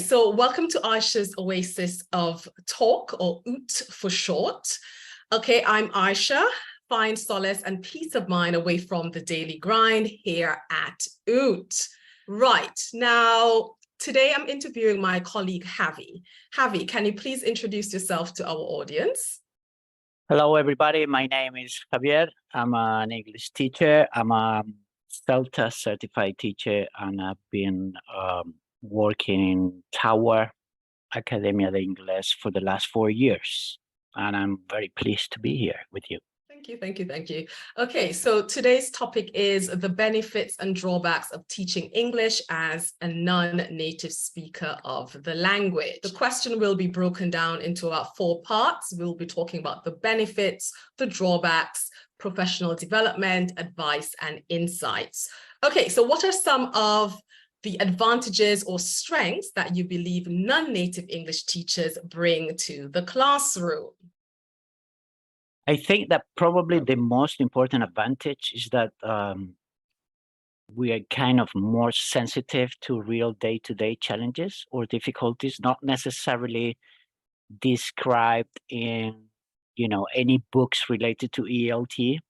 So welcome to Aisha's Oasis of Talk, or OOT for short. Okay, I'm Aisha. Find solace and peace of mind away from the daily grind here at OOT. Right, now, today I'm interviewing my colleague, JAVI. JAVI, can you please introduce yourself to our audience? Hello, everybody. My name is Javier. I'm an English teacher. I'm a CELTA certified teacher, and I've been working in Tower Academia de Inglés for the last 4 years. And I'm very pleased to be here with you. Thank you. Okay, so today's topic is the benefits and drawbacks of teaching English as a non-native speaker of the language. The question will be broken down into about 4 parts. We'll be talking about the benefits, the drawbacks, professional development, advice, and insights. Okay, so what are some of the advantages or strengths that you believe non-native English teachers bring to the classroom? I think that probably the most important advantage is that we are kind of more sensitive to real day-to-day challenges or difficulties, not necessarily described in, any books related to ELT.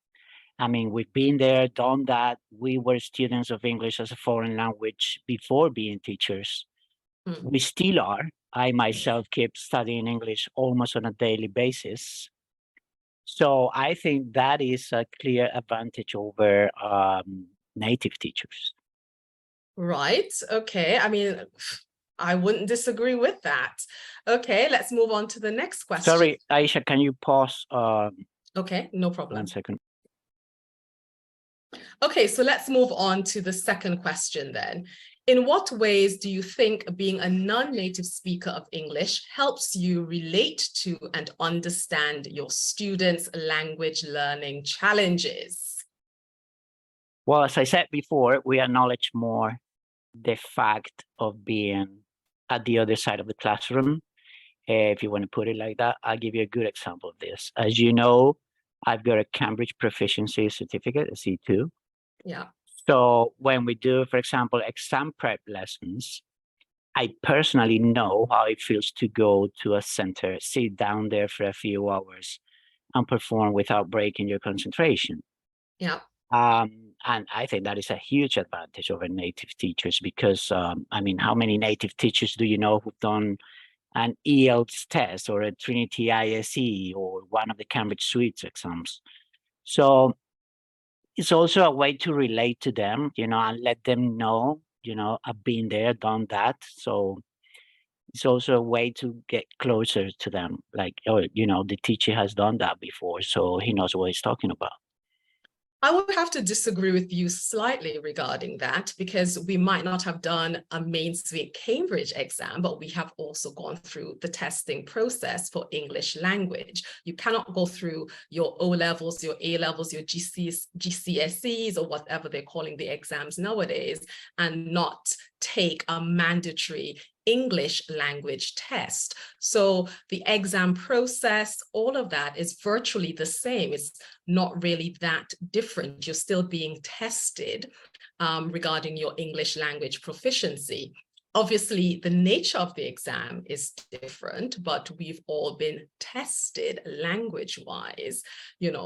I mean, we've been there, done that. We were students of English as a foreign language before being teachers. We still are. I myself keep studying English almost on a daily basis. So I think that is a clear advantage over native teachers. Right. Okay. I mean, I wouldn't disagree with that. Okay, let's move on to the next question. Sorry, Aisha, can you pause? Okay, no problem. 1 second. Okay, so let's move on to the second question then. In what ways do you think being a non-native speaker of English helps you relate to and understand your students' language learning challenges? Well, as I said before, we acknowledge more the fact of being at the other side of the classroom. If you want to put it like that, I'll give you a good example of this. As you know, I've got a Cambridge proficiency certificate, a C2. Yeah. So when we do, for example, exam prep lessons, I personally know how it feels to go to a center, sit down there for a few hours and perform without breaking your concentration. Yeah. And I think that is a huge advantage over native teachers because, I mean, how many native teachers do you know who've done an ELTS test or a Trinity ISE or one of the Cambridge Suites exams? So it's also a way to relate to them, and let them know, I've been there, done that. So it's also a way to get closer to them. Like, oh, the teacher has done that before, so he knows what he's talking about. I would have to disagree with you slightly regarding that, because we might not have done a main suite Cambridge exam, but we have also gone through the testing process for English language. You cannot go through your O-levels, your A-levels, your GCSEs, or whatever they're calling the exams nowadays, and not take a mandatory English language test. So the exam process, all of that is virtually the same. It's not really that different. You're still being tested regarding your English language proficiency. Obviously, the nature of the exam is different, but we've all been tested language-wise,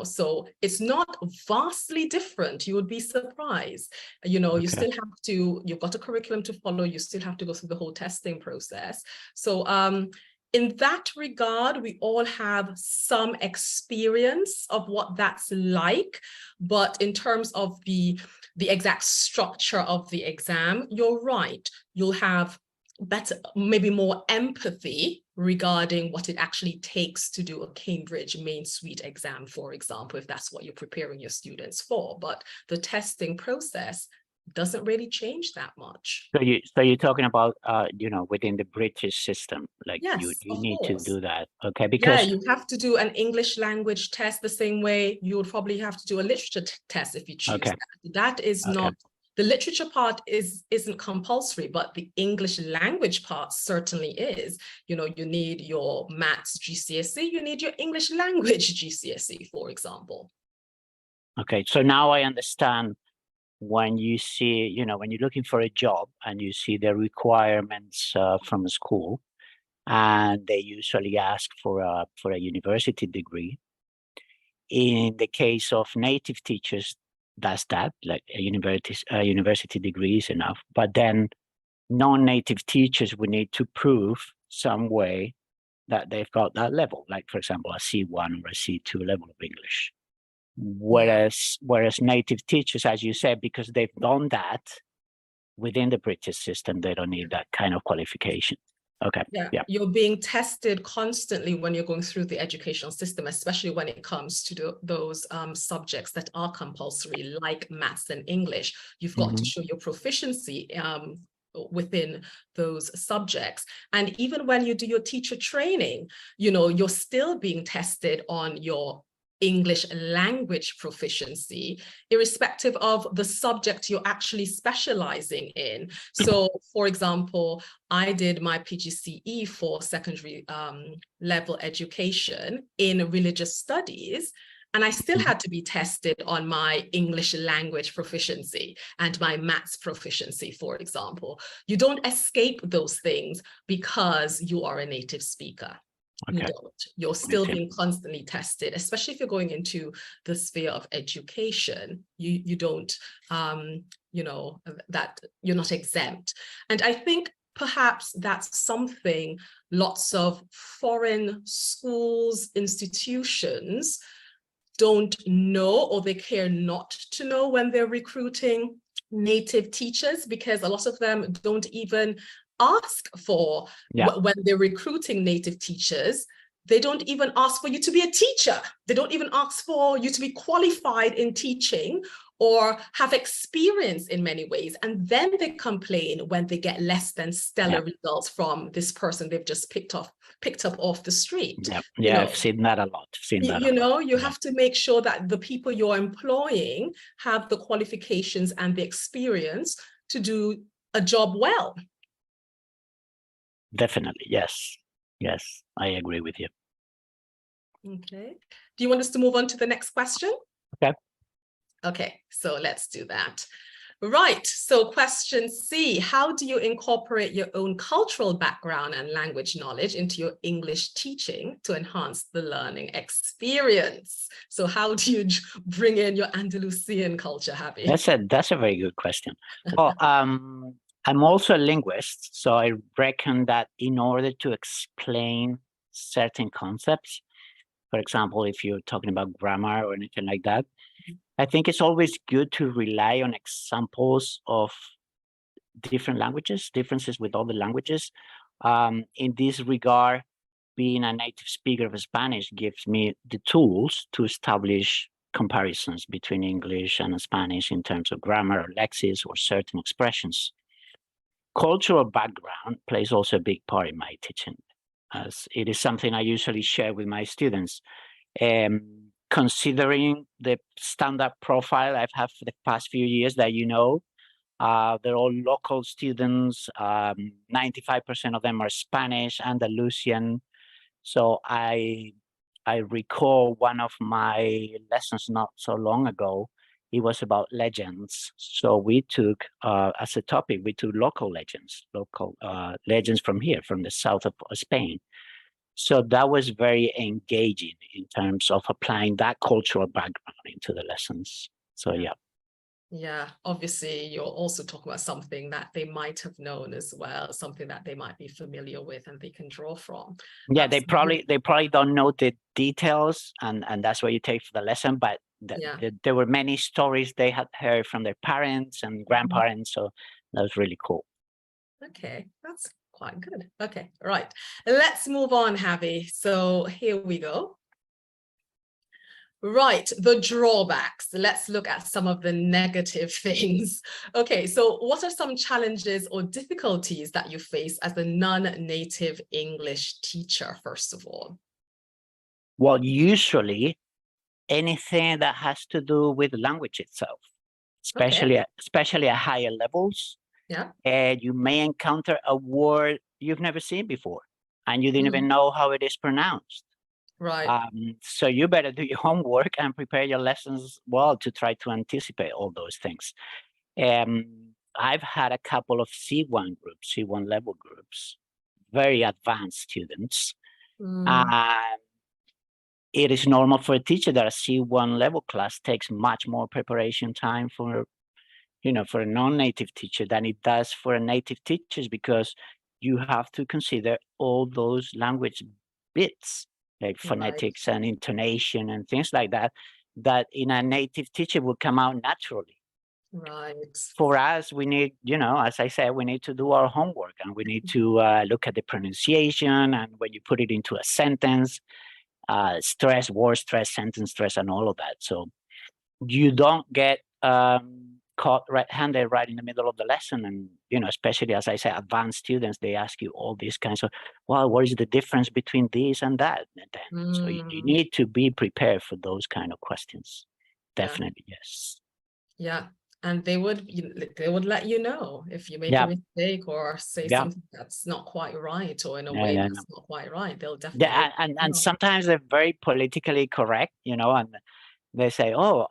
so it's not vastly different. You would be surprised. You still have to, you've got a curriculum to follow, you still have to go through the whole testing process. So in that regard, we all have some experience of what that's like, but in terms of the exact structure of the exam, you're right. You'll have better, maybe more empathy regarding what it actually takes to do a Cambridge main suite exam, for example, if that's what you're preparing your students for. But the testing process doesn't really change that much. So you're talking about within the British system, like yes, you need to do that, okay? Because you have to do an English language test the same way you would probably have to do a literature test if you choose that. That is not, the literature part isn't compulsory, but the English language part certainly is. You need your maths GCSE, you need your English language GCSE, for example. Okay, so now I understand when you see, you know, when you're looking for a job and you see the requirements from a school, and they usually ask for a university degree. In the case of native teachers, that's that, like a university degree is enough. But then non-native teachers would need to prove some way that they've got that level, like for example, a C1 or a C2 level of English. Whereas native teachers, as you said, because they've done that within the British system, they don't need that kind of qualification. Okay. Yeah, you're being tested constantly when you're going through the educational system, especially when it comes to those subjects that are compulsory, like maths and English. You've got to show your proficiency within those subjects. And even when you do your teacher training, you know, you're still being tested on your English language proficiency, irrespective of the subject you're actually specializing in. So, for example, I did my PGCE for secondary level education in religious studies, and I still had to be tested on my English language proficiency and my maths proficiency, for example. You don't escape those things because you are a native speaker. You don't. You're still being constantly tested, especially if you're going into the sphere of education. You don't, you know, that you're not exempt. And I think perhaps that's something lots of foreign schools, institutions don't know, or they care not to know when they're recruiting native teachers, because a lot of them don't even ask for, when they're recruiting native teachers, they don't even ask for you to be a teacher. They don't even ask for you to be qualified in teaching or have experience in many ways. And then they complain when they get less than stellar results from this person they've just picked up off the street. You know, I've seen that a lot. You have to make sure that the people you're employing have the qualifications and the experience to do a job well. Definitely, yes. Yes, I agree with you. Okay. Do you want us to move on to the next question? Okay. Okay, so let's do that. Right, so question C, how do you incorporate your own cultural background and language knowledge into your English teaching to enhance the learning experience? So how do you bring in your Andalusian culture, Javi? That's a very good question. Well, I'm also a linguist, so I reckon that in order to explain certain concepts, for example, if you're talking about grammar or anything like that, I think it's always good to rely on examples of different languages, differences with other languages. In this regard, being a native speaker of Spanish gives me the tools to establish comparisons between English and Spanish in terms of grammar or lexis or certain expressions. Cultural background plays also a big part in my teaching, as it is something I usually share with my students. Considering the standard profile I've had for the past few years that they're all local students, 95% of them are Spanish, Andalusian. So I recall one of my lessons not so long ago, it was about legends. So we took, as a topic, we took local legends from here, from the south of Spain. So that was very engaging in terms of applying that cultural background into the lessons. So yeah. Yeah, obviously you're also talking about something that they might have known as well, something that they might be familiar with and they can draw from. Yeah, they probably don't know the details, and that's what you take for the lesson, but there were many stories they had heard from their parents and grandparents, so that was really cool. Okay, that's quite good. Okay, right. Let's move on, Javi. So here we go. Right, the drawbacks. Let's look at some of the negative things. Okay, so what are some challenges or difficulties that you face as a non-native English teacher, first of all? Well, usually anything that has to do with language itself, especially at higher levels. Yeah. And you may encounter a word you've never seen before, and you didn't even know how it is pronounced. Right. So you better do your homework and prepare your lessons well to try to anticipate all those things. I've had a couple of C1 groups, C1 level groups, very advanced students. And it is normal for a teacher that a C1 level class takes much more preparation time for, for a non-native teacher than it does for a native teachers, because you have to consider all those language bits, like phonetics and intonation and things like that, that in a native teacher will come out naturally. Right. For us, we need, as I said, we need to do our homework, and we need to look at the pronunciation, and when you put it into a sentence, stress, word stress, sentence stress, and all of that. So you don't get caught red-handed right in the middle of the lesson. And, especially, as I say, advanced students, they ask you all these kinds of, well, what is the difference between this and that? And then, so you need to be prepared for those kind of questions. Definitely, yes. Yeah. And they would let you know if you make a mistake or say something that's not quite right, or in a way that's not quite right. They'll definitely and sometimes they're very politically correct, and they say, "Oh,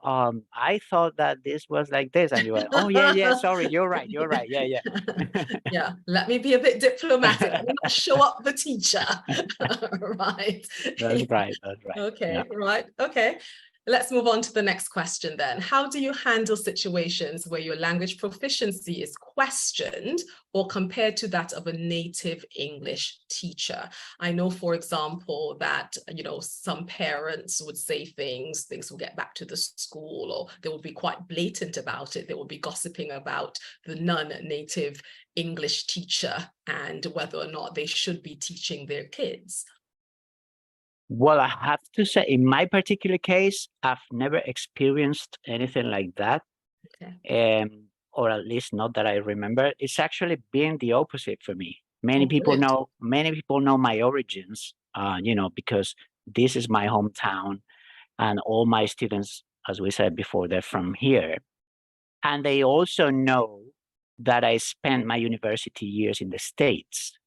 I thought that this was like this," and you went, "Oh, yeah, sorry, you're right, yeah." Yeah, let me be a bit diplomatic. Let me not show up the teacher. Right. That's right. Okay, right. Okay. Let's move on to the next question then. How do you handle situations where your language proficiency is questioned or compared to that of a native English teacher? I know, for example, that, some parents would say things will get back to the school, or they will be quite blatant about it. They will be gossiping about the non-native English teacher and whether or not they should be teaching their kids. Well, I have to say, in my particular case, I've never experienced anything like that. Okay. Or at least not that I remember. It's actually been the opposite for me. Many people know my origins, because this is my hometown, and all my students, as we said before, they're from here. And they also know that I spent my university years in the States.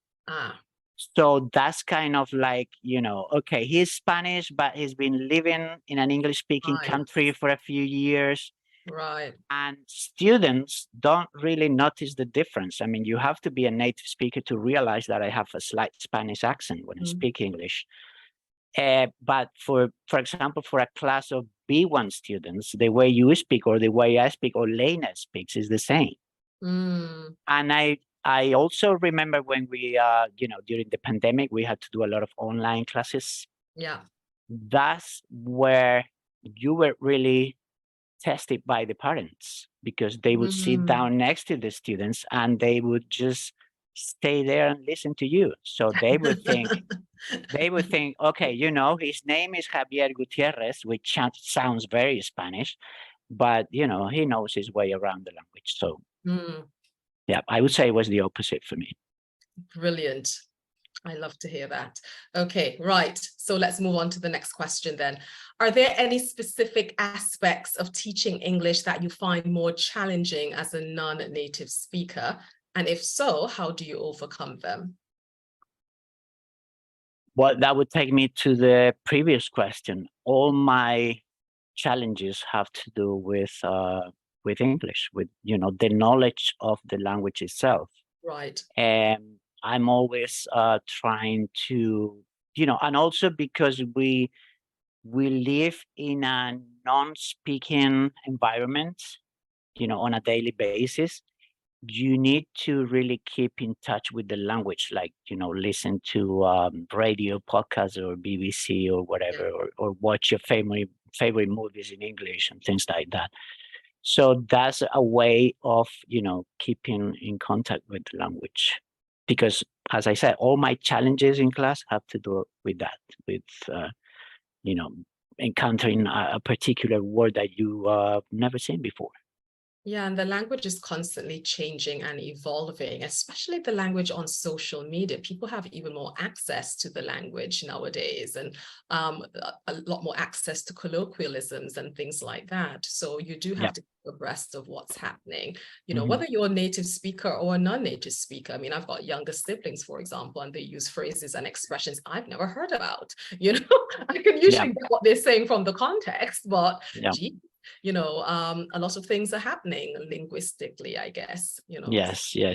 So that's kind of like, okay, he's Spanish, but he's been living in an English-speaking country for a few years. Right. And students don't really notice the difference. I mean, you have to be a native speaker to realize that I have a slight Spanish accent when I speak English. But for example, for a class of B1 students, the way you speak or the way I speak or Lena speaks is the same. And I also remember when we, during the pandemic, we had to do a lot of online classes. Yeah. That's where you were really tested by the parents, because they would sit down next to the students and they would just stay there and listen to you. So they would think, okay, his name is Javier Gutierrez, which sounds very Spanish, but, he knows his way around the language. So yeah, I would say it was the opposite for me. Brilliant. I love to hear that. Okay, right. So let's move on to the next question then. Are there any specific aspects of teaching English that you find more challenging as a non-native speaker? And if so, how do you overcome them? Well, that would take me to the previous question. All my challenges have to do with English, with, the knowledge of the language itself. Right. And I'm always trying to, and also because we live in a non-speaking environment, on a daily basis. You need to really keep in touch with the language, like, listen to radio, podcasts, or BBC or whatever, or watch your favorite movies in English and things like that. So that's a way of, keeping in contact with the language. Because, as I said, all my challenges in class have to do with that, with, encountering a particular word that you never seen before. Yeah, and the language is constantly changing and evolving, especially the language on social media. People have even more access to the language nowadays, and a lot more access to colloquialisms and things like that. So you do have to keep abreast of what's happening, whether you're a native speaker or a non-native speaker. I mean, I've got younger siblings, for example, and they use phrases and expressions I've never heard about. I can usually get what they're saying from the context, but gee, you know, a lot of things are happening linguistically, I guess, you know. Yes, yeah.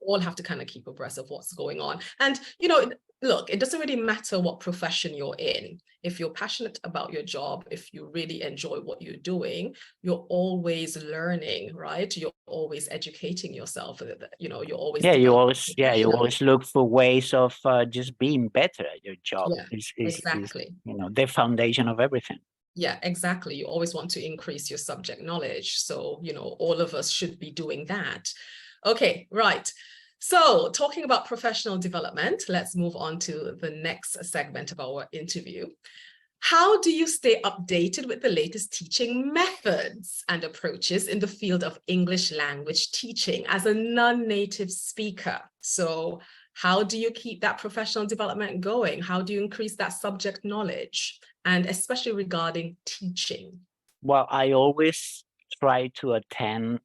All have to kind of keep abreast of what's going on. And, you know, look, it doesn't really matter what profession you're in. If you're passionate about your job, if you really enjoy what you're doing, you're always learning, right? You're always educating yourself. You know, you're always You developing. always look for ways of just being better at your job. Yeah, Is exactly. you know, the foundation of everything. Yeah, exactly. You always want to increase your subject knowledge. So, you know, all of us should be doing that. Okay, right. So talking about professional development, let's move on to the next segment of our interview. How do you stay updated with the latest teaching methods and approaches in the field of English language teaching as a non-native speaker? So how do you keep that professional development going? How do you increase that subject knowledge? And especially regarding teaching? Well, I always try to attend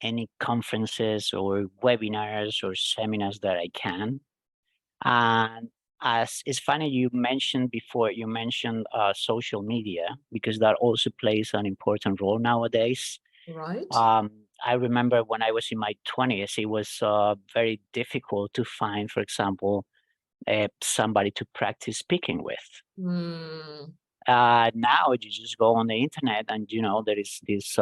any conferences or webinars or seminars that I can. And as it's funny, you mentioned before, you mentioned social media, because that also plays an important role nowadays. Right. I remember when I was in my 20s, it was very difficult to find, for example, somebody to practice speaking with. Now you just go on the internet and, you know, there is this,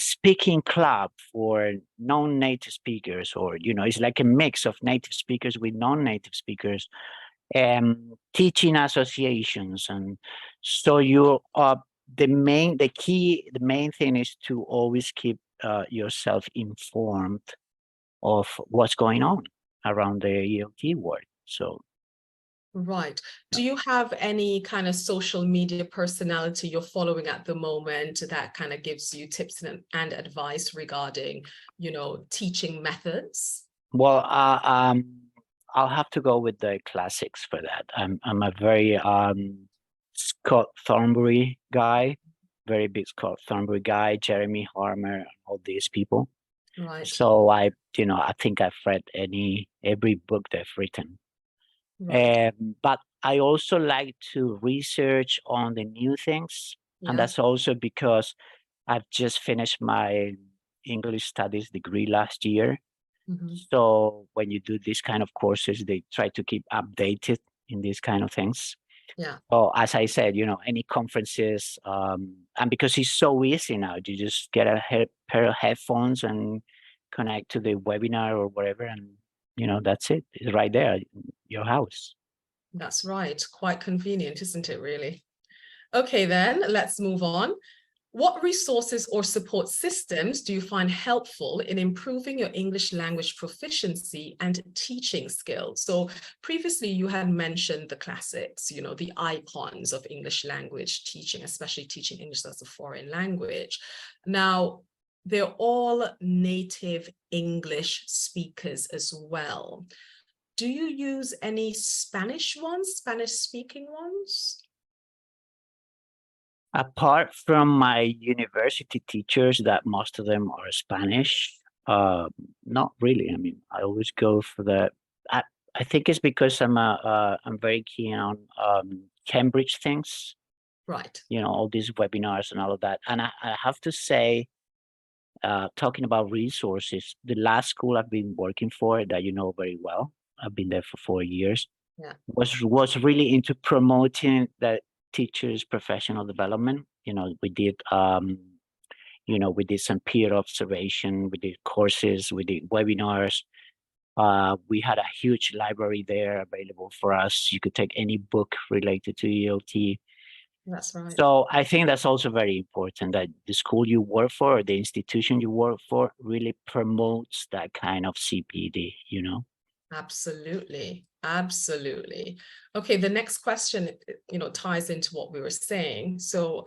speaking club for non-native speakers, or, you know, it's like a mix of native speakers with non-native speakers, teaching associations. And so the main thing is to always keep yourself informed of what's going on around the ELT world. So. Right. Do you have any kind of social media personality you're following at the moment that kind of gives you tips and advice regarding, you know, teaching methods? Well, I'll have to go with the classics for that. I'm a very Scott Thornbury guy, very big Scott Thornbury guy, Jeremy Harmer, all these people. Right. So I think I've read every book they've written. Right. But I also like to research on the new things. Yeah. And that's also because I've just finished my English studies degree last year. So when you do these kind of courses, they try to keep updated in these kind of things. Yeah. So as I said, you know, any conferences, and because it's so easy now, you just get a pair of headphones and connect to the webinar or whatever, and you know, that's it. It's right there in your house. That's right. Quite convenient, isn't it, really? Okay, then let's move on. What resources or support systems do you find helpful in improving your English language proficiency and teaching skills? So previously you had mentioned the classics, you know, the icons of English language teaching, especially teaching English as a foreign language. Now, they're all native English speakers as well. Do you use any Spanish ones, Spanish speaking ones? Apart from my university teachers, that most of them are Spanish, not really. I mean, I always go for I think it's because I'm very keen on Cambridge things. Right. You know, all these webinars and all of that. And I have to say, talking about resources, the last school I've been working for, that you know very well, I've been there for 4 years, Yeah. was really into promoting the teachers' professional development. You know, we did some peer observation, we did courses, we did webinars. We had a huge library there available for us. You could take any book related to ELT. That's right. So I think that's also very important, that the school you work for or the institution you work for really promotes that kind of CPD, you know? Absolutely. Absolutely. Okay, the next question, you know, ties into what we were saying. So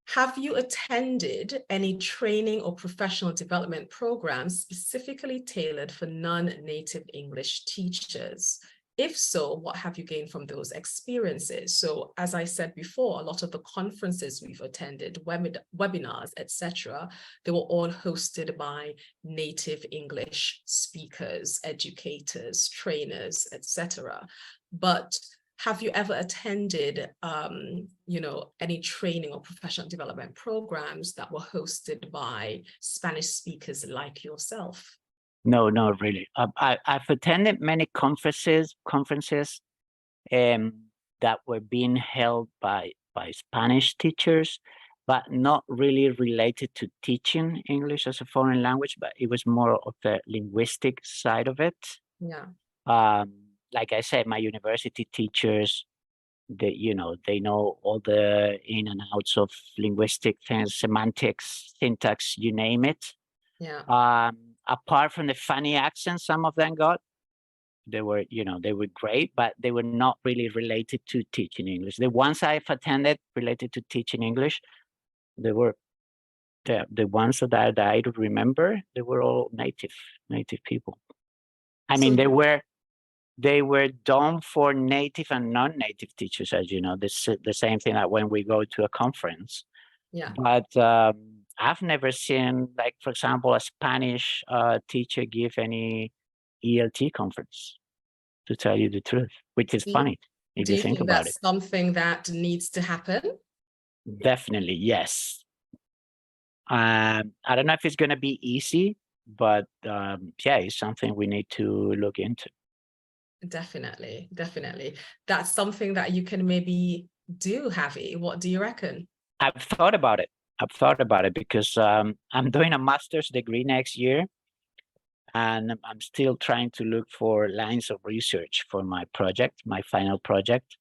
have you attended any training or professional development programs specifically tailored for non-native English teachers? If so, what have you gained from those experiences? So as I said before, a lot of the conferences we've attended, webinars, etc., they were all hosted by native English speakers, educators, trainers, etc. But have you ever attended, you know, any training or professional development programs that were hosted by Spanish speakers like yourself? No, not really. I've attended many conferences that were being held by Spanish teachers, but not really related to teaching English as a foreign language, but it was more of the linguistic side of it. Yeah. Like I said, my university teachers, they know all the in and outs of linguistic things, semantics, syntax, you name it. Yeah. Apart from the funny accents some of them got, they were great, but they were not really related to teaching English. The ones I've attended related to teaching English, they were the ones that I remember, they were all native people. I mean, they were done for native and non-native teachers, as you know, the same thing that when we go to a conference. Yeah. But I've never seen, like, for example, a Spanish teacher give any ELT conference, to tell you the truth, which is funny if you think about it. That's something that needs to happen? Definitely, yes. I don't know if it's going to be easy, but yeah, it's something we need to look into. Definitely, definitely. That's something that you can maybe do, Javi. What do you reckon? I've thought about it. Because I'm doing a master's degree next year, and I'm still trying to look for lines of research for my project, my final project.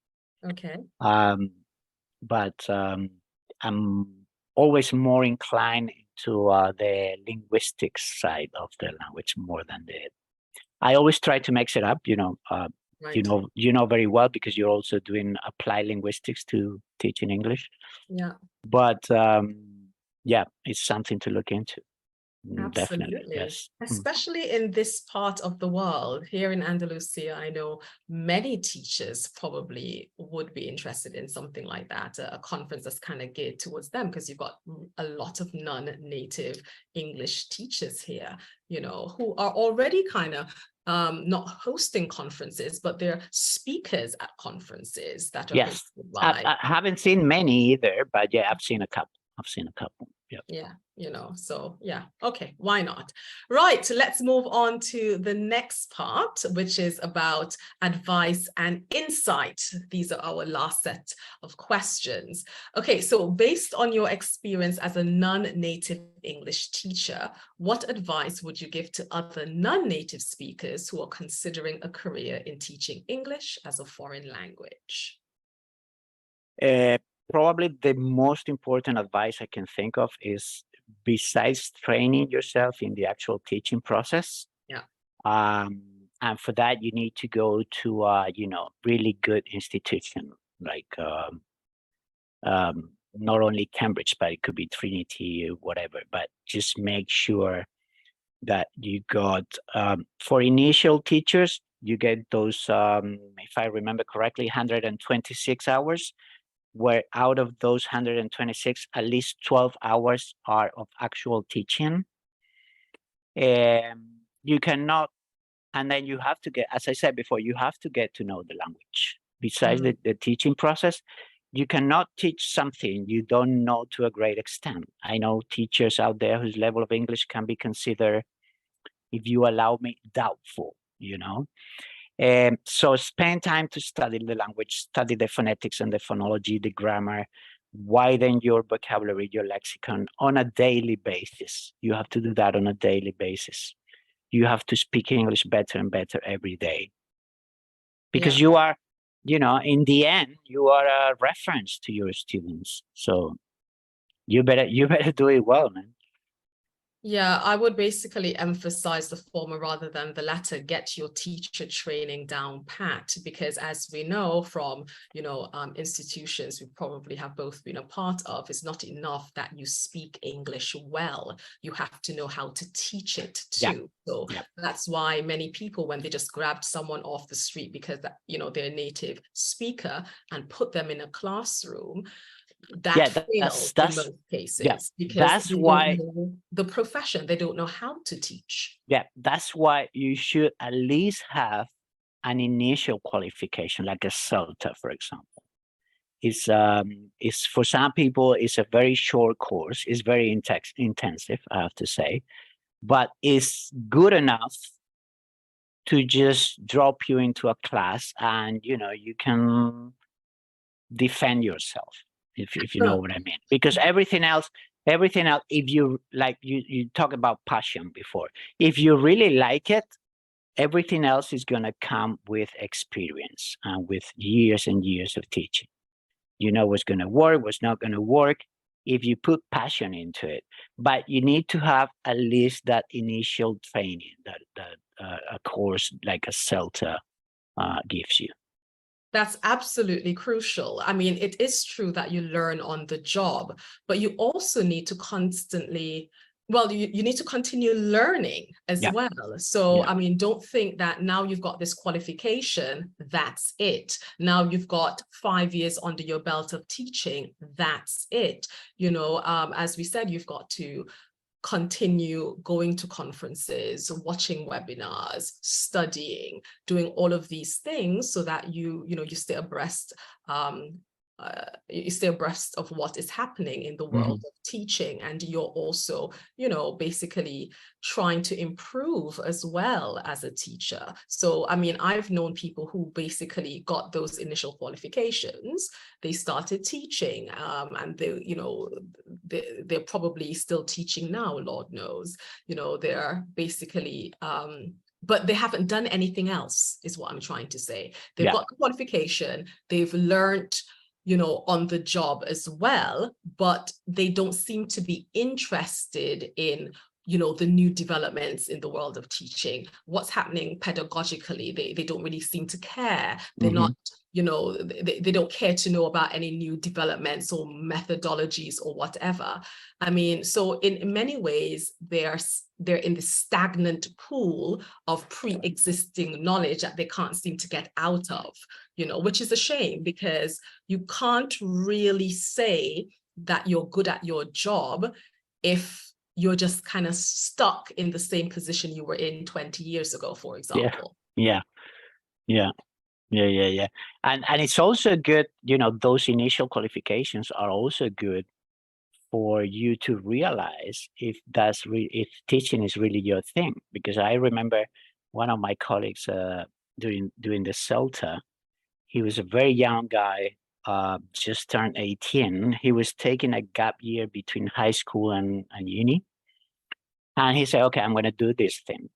Okay. But I'm always more inclined to the linguistics side of the language more than I always try to mix it up, Right. you know very well, because you're also doing applied linguistics to teaching English. Yeah. But yeah, it's something to look into. Definitely, Absolutely. yes. Especially in this part of the world. Here in Andalusia, I know many teachers probably would be interested in something like that, a conference that's kind of geared towards them, because you've got a lot of non-native English teachers here, who are already kind of not hosting conferences, but they're speakers at conferences that are yes. hosted by. I haven't seen many either, but yeah, I've seen a couple. Yeah, so yeah, okay, why not? Right, let's move on to the next part, which is about advice and insight. These are our last set of questions. Okay, so based on your experience as a non-native English teacher, what advice would you give to other non-native speakers who are considering a career in teaching English as a foreign language? Probably the most important advice I can think of is, besides training yourself in the actual teaching process, and for that you need to go to really good institution, like not only Cambridge, but it could be Trinity or whatever. But just make sure that you got for initial teachers, you get those if I remember correctly, 126 hours, where out of those 126, at least 12 hours are of actual teaching. You cannot, and then you have to get, as I said before, you have to get to know the language. Besides the teaching process, you cannot teach something you don't know to a great extent. I know teachers out there whose level of English can be considered, if you allow me, doubtful, So spend time to study the language, study the phonetics and the phonology, the grammar, widen your vocabulary, your lexicon on a daily basis. You have to do that on a daily basis. You have to speak English better and better every day. Because you are, in the end, you are a reference to your students. So you better do it well, man. Yeah, I would basically emphasize the former rather than the latter. Get your teacher training down pat, because as we know from, institutions we probably have both been a part of, it's not enough that you speak English well. You have to know how to teach it too. So that's why many people, when they just grabbed someone off the street because they're a native speaker and put them in a classroom, that fails in most cases, because that's they why don't know the profession, they don't know how to teach. Yeah, that's why you should at least have an initial qualification, like a CELTA, for example. It's for some people, it's a very short course. It's very intensive, I have to say, but it's good enough to just drop you into a class and, you know, you can defend yourself, if you know what I mean. Because everything else, if you like, you talk about passion before. If you really like it, everything else is going to come with experience and with years and years of teaching. You know what's going to work, what's not going to work, if you put passion into it. But you need to have at least that initial training that a course like a CELTA gives you. That's absolutely crucial. I mean, it is true that you learn on the job, but you also need to constantly, well, you need to continue learning as well. So, I mean, don't think that now you've got this qualification, that's it. Now you've got 5 years under your belt of teaching, that's it. You know, as we said, you've got to continue going to conferences, watching webinars, studying, doing all of these things so that you stay abreast. You stay abreast of what is happening in the world of teaching, and you're also, you know, basically trying to improve as well as a teacher. So, I mean, I've known people who basically got those initial qualifications. They started teaching, and they, you know, they're probably still teaching now, Lord knows. You know, they're basically but they haven't done anything else, is what I'm trying to say. They've got the qualification, they've learned, you know, on the job as well, but they don't seem to be interested in, you know, the new developments in the world of teaching, what's happening pedagogically. They don't really seem to care. They're not, you know, they don't care to know about any new developments or methodologies or whatever. I mean, so in many ways, they're in this stagnant pool of pre-existing knowledge that they can't seem to get out of, you know, which is a shame, because you can't really say that you're good at your job if you're just kind of stuck in the same position you were in 20 years ago, for example. Yeah. And it's also good, you know, those initial qualifications are also good for you to realize if if teaching is really your thing. Because I remember one of my colleagues doing the CELTA. He was a very young guy, just turned 18. He was taking a gap year between high school and uni. And he said, okay, I'm going to do this thing.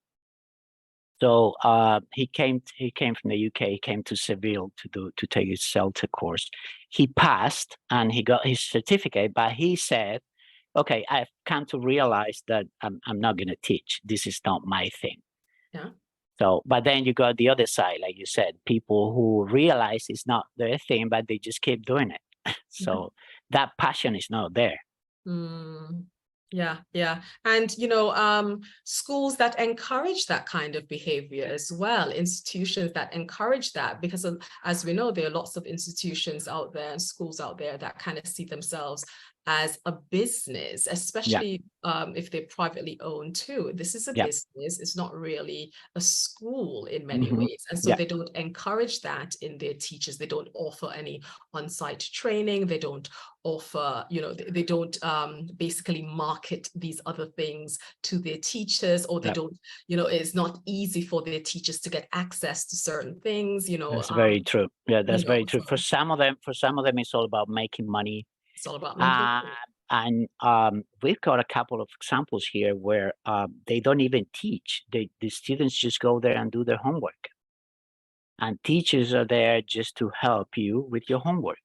So he came from the UK. He came to Seville to take his CELTA course. He passed and he got his certificate, but he said, okay, I've come to realize that I'm not going to teach. This is not my thing. Yeah. So, but then you got the other side, like you said, people who realize it's not their thing, but they just keep doing it. So that passion is not there. Yeah. And, you know, schools that encourage that kind of behavior as well, institutions that encourage that, because as we know, there are lots of institutions out there and schools out there that kind of see themselves as a business, especially if they're privately owned too. This is a business. It's not really a school in many ways. And so they don't encourage that in their teachers. They don't offer any on-site training. They don't offer, you know, they don't basically market these other things to their teachers, or they don't, you know, it's not easy for their teachers to get access to certain things, you know. That's very true. Yeah, that's very true. So for some of them, it's all about making money. It's all about making money. And we've got a couple of examples here where they don't even teach. The students just go there and do their homework. And teachers are there just to help you with your homework.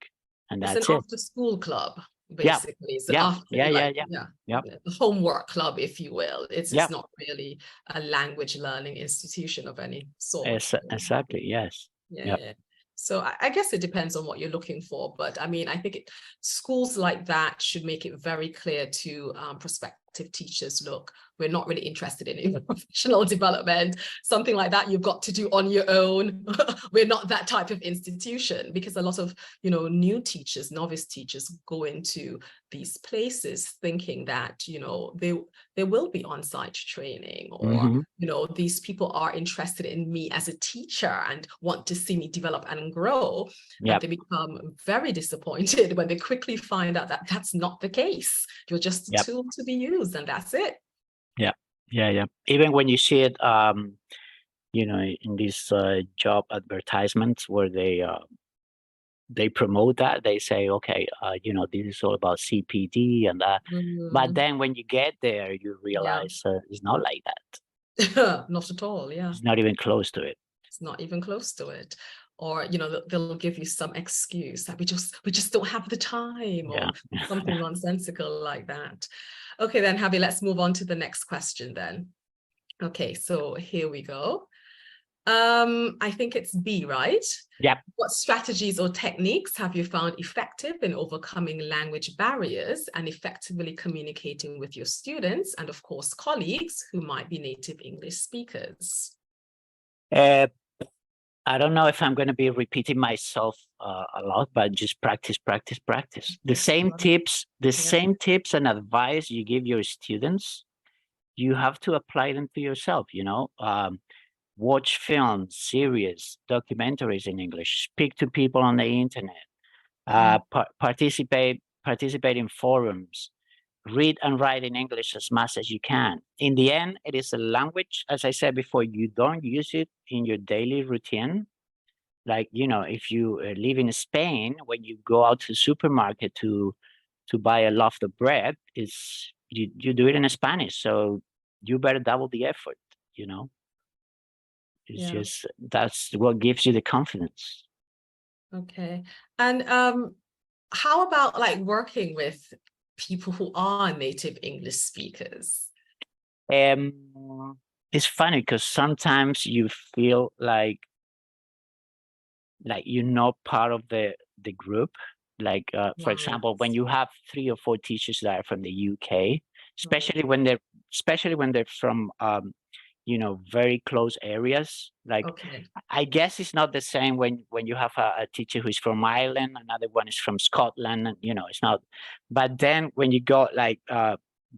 And that's it's an after-school club, basically. It's the homework club, if you will. It's not really a language learning institution of any sort. Exactly, yes. Yeah. So I guess it depends on what you're looking for, but I mean, I think schools like that should make it very clear to prospective teachers, look, we're not really interested in professional development, something like that you've got to do on your own. We're not that type of institution, because a lot of, you know, new teachers, novice teachers go into these places thinking that, you know, there will be on-site training, or, you know, these people are interested in me as a teacher and want to see me develop and grow. And they become very disappointed when they quickly find out that that's not the case. You're just a tool to be used, and that's it. Yeah. Even when you see it, you know, in these job advertisements where they promote that, they say, okay, you know, this is all about CPD and that. But then when you get there, you realize it's not like that. Not at all. It's not even close to it. It's not even close to it. Or, you know, they'll give you some excuse that we just don't have the time, or something nonsensical like that. Okay, then, Javi, let's move on to the next question then. Okay, so here we go. I think it's B, right? Yep. What strategies or techniques have you found effective in overcoming language barriers and effectively communicating with your students and, of course, colleagues who might be native English speakers? I don't know if I'm going to be repeating myself a lot, but just practice. The same tips, same tips and advice you give your students, you have to apply them to yourself, you know. Watch films, series, documentaries in English, speak to people on the internet, participate in forums, read and write in English as much as you can. In the end, it is a language, as I said before, you don't use it in your daily routine. Like, you know, if you live in Spain, when you go out to the supermarket to buy a loaf of bread, you do it in Spanish. So you better double the effort, you know. It's just, that's what gives you the confidence. Okay. And how about like working with people who are native English speakers? It's funny because sometimes you feel like you're not part of the group. Like, for example, when you have 3 or 4 teachers that are from the UK, especially when they're from you know, very close areas. Like, I guess it's not the same when you have a teacher who's from Ireland, another one is from Scotland, and you know, it's not. But then when you go like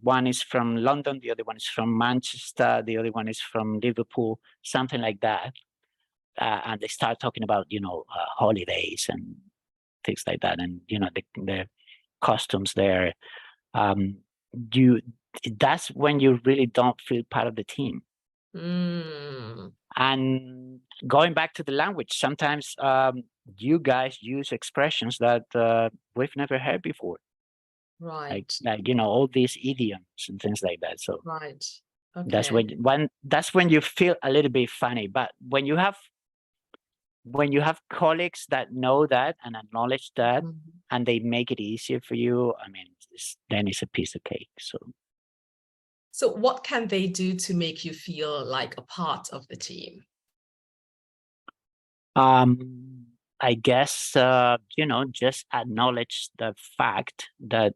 one is from London, the other one is from Manchester, the other one is from Liverpool, something like that. And they start talking about, you know, holidays and things like that, and you know, the customs there. That's when you really don't feel part of the team. And going back to the language, sometimes you guys use expressions that we've never heard before. Like you know, all these idioms and things like that. So that's when you feel a little bit funny. But when you have colleagues that know that and acknowledge that, and they make it easier for you, I mean, then it's a piece of cake. So what can they do to make you feel like a part of the team? I guess, you know, just acknowledge the fact that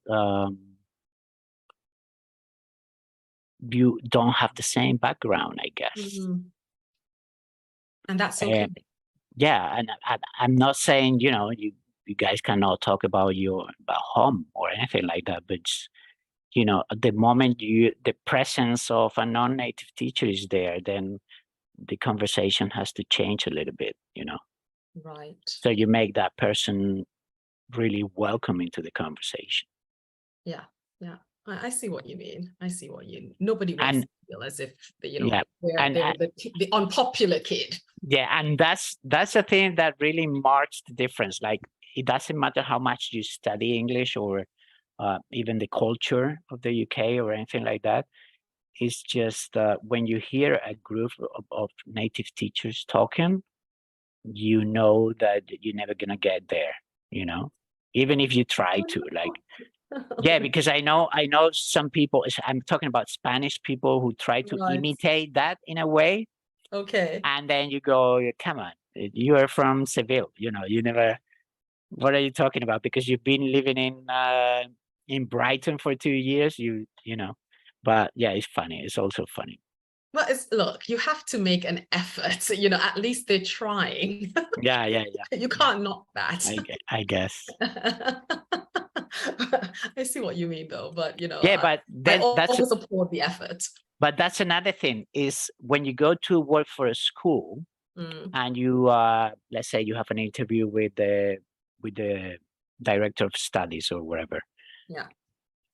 you don't have the same background, I guess. And that's okay. Yeah, and I'm not saying, you know, you guys cannot talk about home or anything like that, but just, you know, at the moment the presence of a non-native teacher is there, then the conversation has to change a little bit, you know. So you make that person really welcome into the conversation. Yeah. I see what you mean. Nobody wants to feel as if, you know, they're the unpopular kid. Yeah, and that's the thing that really marks the difference. Like, it doesn't matter how much you study English or even the culture of the UK or anything like that. It's just when you hear a group of native teachers talking, you know that you're never gonna get there, you know, even if you try to, like, yeah, because I know some people, I'm talking about Spanish people who try to imitate that in a way. And then you go, come on, you are from Seville, you know, you never, what are you talking about? Because you've been living in Brighton for 2 years, you know. But yeah, it's funny. It's also funny. But look, you have to make an effort, at least they're trying. Yeah. You can't knock that. I guess. I see what you mean though, but Yeah, but I that's always applaud the effort. But that's another thing is when you go to work for a school and you, let's say you have an interview with the director of studies or whatever. Yeah.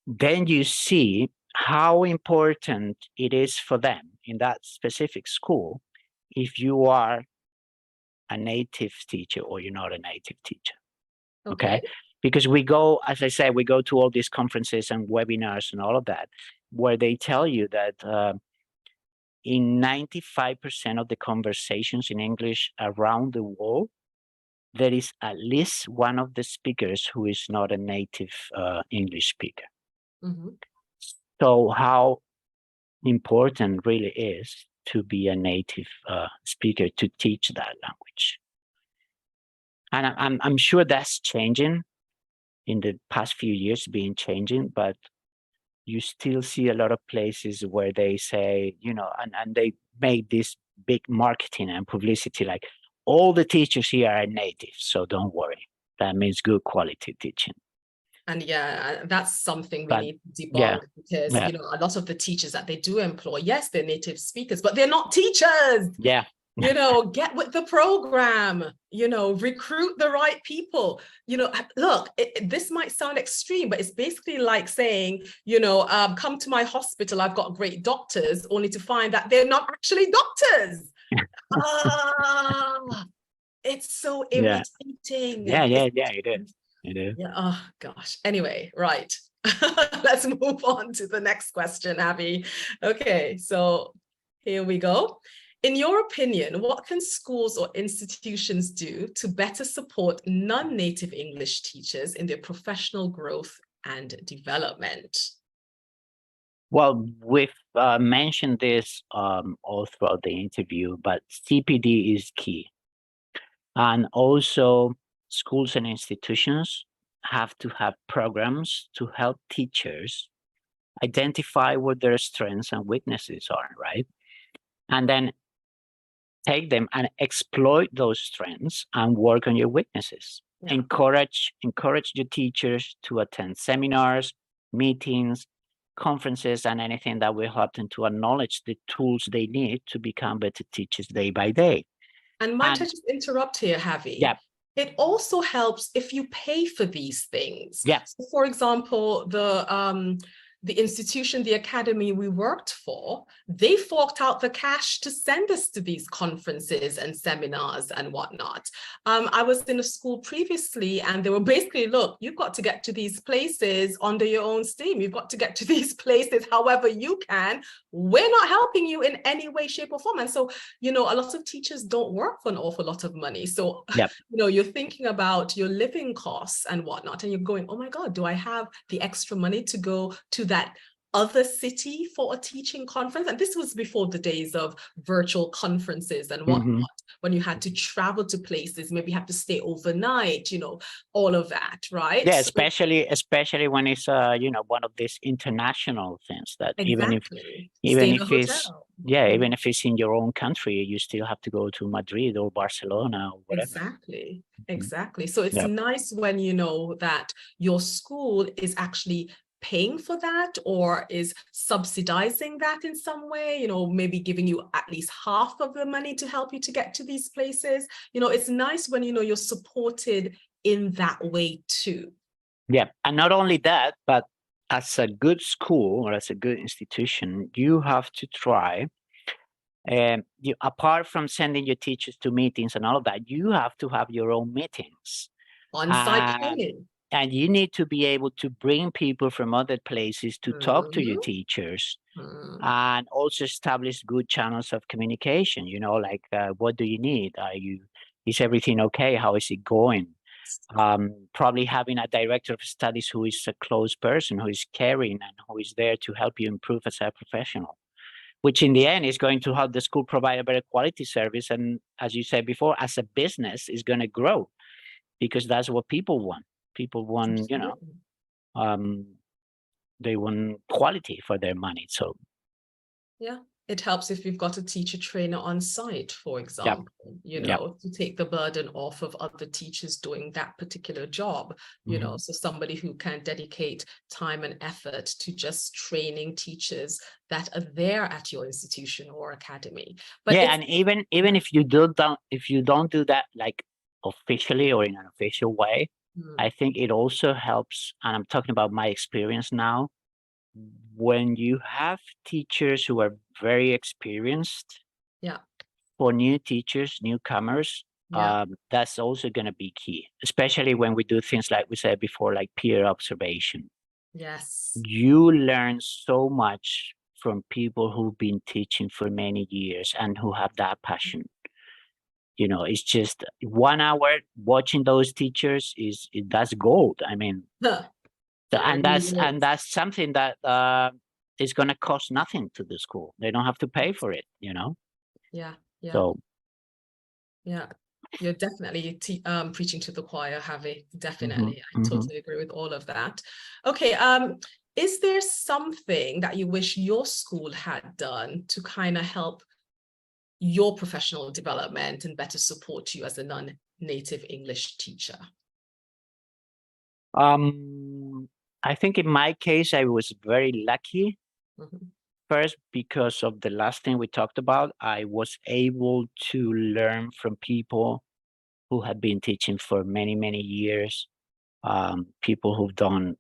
Then you see how important it is for them in that specific school if you are a native teacher or you're not a native teacher. Okay. Because we go, as I said, we go to all these conferences and webinars and all of that, where they tell you that in 95% of the conversations in English around the world, there is at least one of the speakers who is not a native English speaker. So how important really is to be a native speaker to teach that language. And I'm sure that's changing in the past few years, changing, but you still see a lot of places where they say, and they make this big marketing and publicity, like all the teachers here are native, so don't worry. That means good quality teaching. And yeah, that's something we need to debunk because, a lot of the teachers that they do employ, yes, they're native speakers, but they're not teachers. Yeah. Get with the program, recruit the right people. Look, this might sound extreme, but it's basically like saying, come to my hospital, I've got great doctors, only to find that they're not actually doctors. It's so irritating. Yeah, it is. Yeah, oh gosh. Anyway, right. Let's move on to the next question, Abby. Okay, so here we go. In your opinion, what can schools or institutions do to better support non-native English teachers in their professional growth and development? Well, we've mentioned this all throughout the interview, but CPD is key. And also schools and institutions have to have programs to help teachers identify what their strengths and weaknesses are, right? And then take them and exploit those strengths and work on your weaknesses. Yeah. Encourage your teachers to attend seminars, meetings, conferences, and anything that will help them to acknowledge the tools they need to become better teachers day by day. And might I just interrupt here, Javi? Yeah. It also helps if you pay for these things. Yeah. So for example, the institution, the academy we worked for, they forked out the cash to send us to these conferences and seminars and whatnot. I was in a school previously and they were basically, look, you've got to get to these places under your own steam. You've got to get to these places however you can. We're not helping you in any way, shape or form. And so, a lot of teachers don't work for an awful lot of money. So, yep. You're thinking about your living costs and whatnot, and you're going, oh my God, do I have the extra money to go to that other city for a teaching conference? And this was before the days of virtual conferences and whatnot, when you had to travel to places, maybe have to stay overnight, all of that, right? Yeah, especially when it's one of these international things that even if it's even if it's in your own country, you still have to go to Madrid or Barcelona or whatever. Exactly. So it's nice when you know that your school is actually paying for that or is subsidizing that in some way, maybe giving you at least half of the money to help you to get to these places. It's nice when, you're supported in that way too. Yeah. And not only that, but as a good school or as a good institution, you have to try, apart from sending your teachers to meetings and all of that, you have to have your own meetings. On-site training. And you need to be able to bring people from other places to talk to your teachers and also establish good channels of communication, like what do you need? Is everything okay? How is it going? Probably having a director of studies who is a close person, who is caring and who is there to help you improve as a professional, which in the end is going to help the school provide a better quality service. And as you said before, as a business is going to grow because that's what people want. People want, they want quality for their money. So yeah, it helps if you've got a teacher trainer on site, for example, to take the burden off of other teachers doing that particular job, so somebody who can dedicate time and effort to just training teachers that are there at your institution or academy. But and even if you don't do that like officially or in an official way, I think it also helps, and I'm talking about my experience now, when you have teachers who are very experienced, for new teachers, newcomers, that's also going to be key, especially when we do things like we said before, like peer observation. Yes. You learn so much from people who've been teaching for many years and who have that passion. It's just 1 hour watching those teachers that's gold. I mean, and that's something that is going to cost nothing to the school. They don't have to pay for it, Yeah. So yeah, you're definitely preaching to the choir, Javi. Definitely. I totally agree with all of that. Okay. Is there something that you wish your school had done to kind of help your professional development and better support you as a non-native English teacher? I think in my case, I was very lucky. First, because of the last thing we talked about, I was able to learn from people who have been teaching for many, many years, people who've done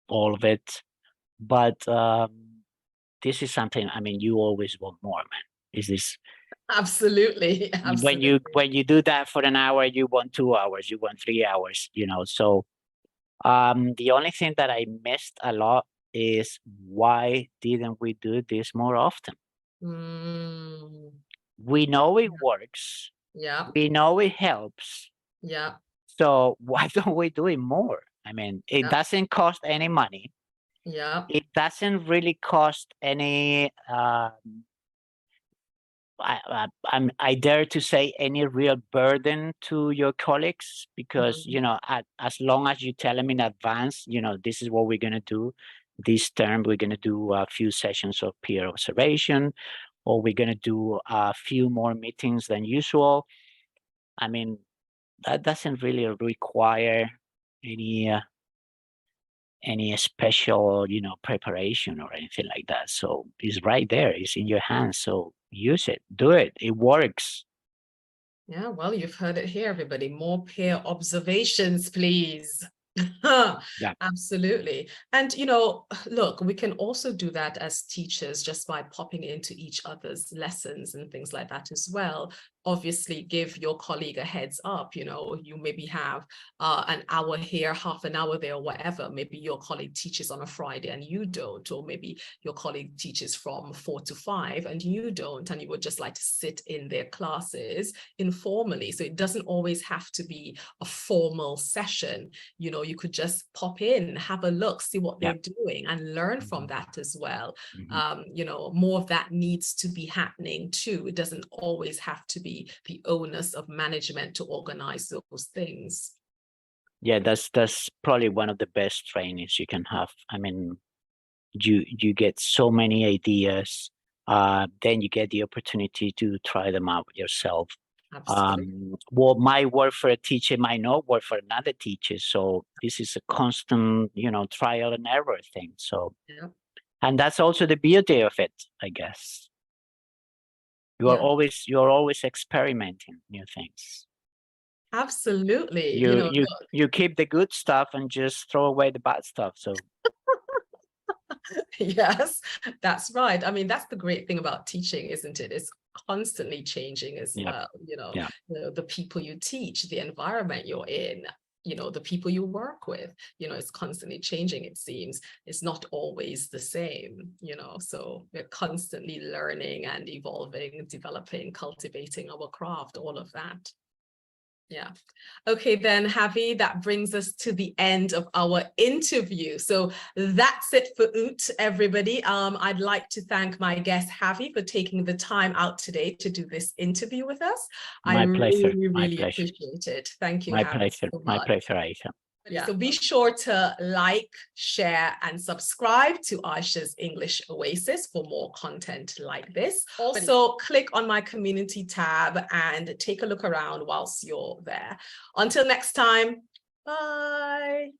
all of it. But this is something, I mean, you always want more, man. Is this Absolutely. when you do that for an hour, you want 2 hours, you want 3 hours, so the only thing that I missed a lot is, why didn't we do this more often? We know it works. We know it helps. So why don't we do it more? I mean, it doesn't cost any money. It doesn't really cost any I dare to say any real burden to your colleagues, because as long as you tell them in advance, this is what we're going to do this term. We're going to do a few sessions of peer observation, or we're going to do a few more meetings than usual. I mean, that doesn't really require any special preparation or anything like that. So it's right there, it's in your hands. So use it, do it, it works. Yeah, well, you've heard it here, everybody. More peer observations, please. Absolutely. And, look, we can also do that as teachers just by popping into each other's lessons and things like that as well. Obviously, give your colleague a heads up. You maybe have an hour here, half an hour there, whatever. Maybe your colleague teaches on a Friday and you don't, or maybe your colleague teaches from 4 to 5 and you don't, and you would just like to sit in their classes informally. So it doesn't always have to be a formal session. You could just pop in, have a look, see what they're doing, and learn from that as well. More of that needs to be happening too. It doesn't always have to be the onus of management to organize those things. Yeah, that's probably one of the best trainings you can have. I mean, you get so many ideas, then you get the opportunity to try them out yourself. What might work for a teacher might not work for another teacher. So this is a constant, trial and error thing. So, and that's also the beauty of it, I guess. You're always experimenting new things. Absolutely. You keep the good stuff and just throw away the bad stuff. So yes, that's right. I mean, that's the great thing about teaching, isn't it? It's constantly changing as well. The people you teach, the environment you're in, the people you work with, it's constantly changing, it seems. It's not always the same, so we're constantly learning and evolving, developing, cultivating our craft, all of that. Yeah. Okay, then, Javi, that brings us to the end of our interview. So that's it for OOT, everybody. I'd like to thank my guest, Javi, for taking the time out today to do this interview with us. My pleasure. Really appreciate it. Thank you, My Javi. pleasure. So my pleasure, Aisha. Yeah. So be sure to like, share, and subscribe to Aisha's English Oasis for more content like this. Also, click on my community tab and take a look around whilst you're there. Until next time, bye.